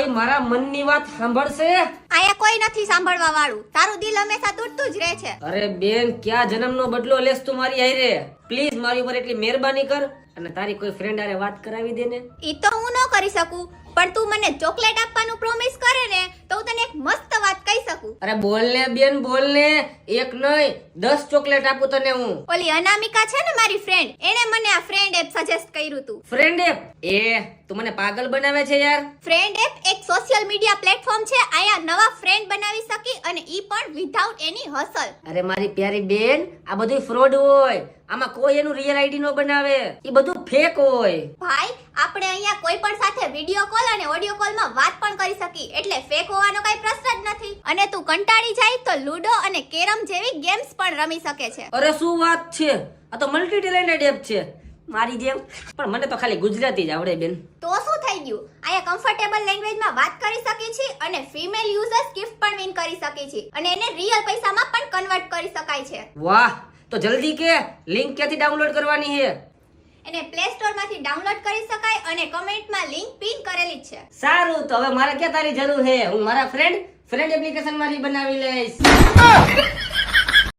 કોઈ મારા મનની વાત સાંભળશે? આયા કોઈ નથી સાંભળવા વાળું. તારું દિલ હંમેશા તૂટતું જ રહે છે. અરે બેન, ક્યાં જન્મનો બદલો લેસ તું મારી હારે? પ્લીઝ મારી ઉપર એટલી મહેરબાની કર અને તારી કોઈ ફ્રેન્ડ હારે વાત કરાવી દે ને. ઈ તો હું ન કરી શકું, પણ તું મને ચોકલેટ આપવાનું પ્રોમિસ કરે ને તો હું તને એક મસ્ત વાત કહી શકું. અરે બોલ ને બેન, બોલ ને. એક નહીં 10 ચોકલેટ આપું તને હું. ઓલી અનામિકા છે ને મારી ફ્રેન્ડ, એને મને આ ફ્રેન્ડ એપ સજેસ્ટ કર્યું તું. Friend app? તું મને પાગલ બનાવે છે યાર. ફ્રેન્ડ એપ એક સોશિયલ મીડિયા પ્લેટફોર્મ છે. આયા નવા ફ્રેન્ડ બનાવી શકી અને ઈ પણ વિધાઉટ એની હસલ. અરે મારી પ્યારી બેન, આ બધું ફ્રોડ હોય. આમાં કોઈ એનું રિયલ આઈડી નો બનાવે. ઈ બધું ફેક હોય. ભાઈ, આપણે અહીંયા કોઈ પણ સાથે વિડિયો કોલ અને ઓડિયો કોલમાં વાત પણ કરી શકી, એટલે ફેક હોવાનો કઈ પ્રશ્ન જ નથી. અને તું કંટાળી જાય તો લૂડો અને કેરમ જેવી ગેમ્સ પણ રમી શકે છે. અરે શું વાત છે! આ તો મલ્ટી ટેલેન્ટેડ એપ છે મારી જેમ. પણ મને તો ખાલી ગુજરાતી જ આવડે બેન. તો શું થઈ ગયું? આયા કમ્ફર્ટેબલ લેંગ્વેજમાં વાત કરી શકી છે અને ફિમેલ યુઝર્સ ગિફ્ટ પણ વિન કરી શકી છે અને એને રિયલ પૈસામાં પણ કન્વર્ટ કરી શકાય છે. વાહ! તો જલ્દી કે લિંક ક્યાંથી ડાઉનલોડ કરવાની છે? એને પ્લે સ્ટોર માંથી ડાઉનલોડ કરી શકાય અને કમેન્ટમાં લિંક પિન કરેલી જ છે. સારું, તો હવે મારે ક્યાં તારી જરૂર છે? હું મારા ફ્રેન્ડ એપ્લિકેશન માંથી બનાવી લઈશ.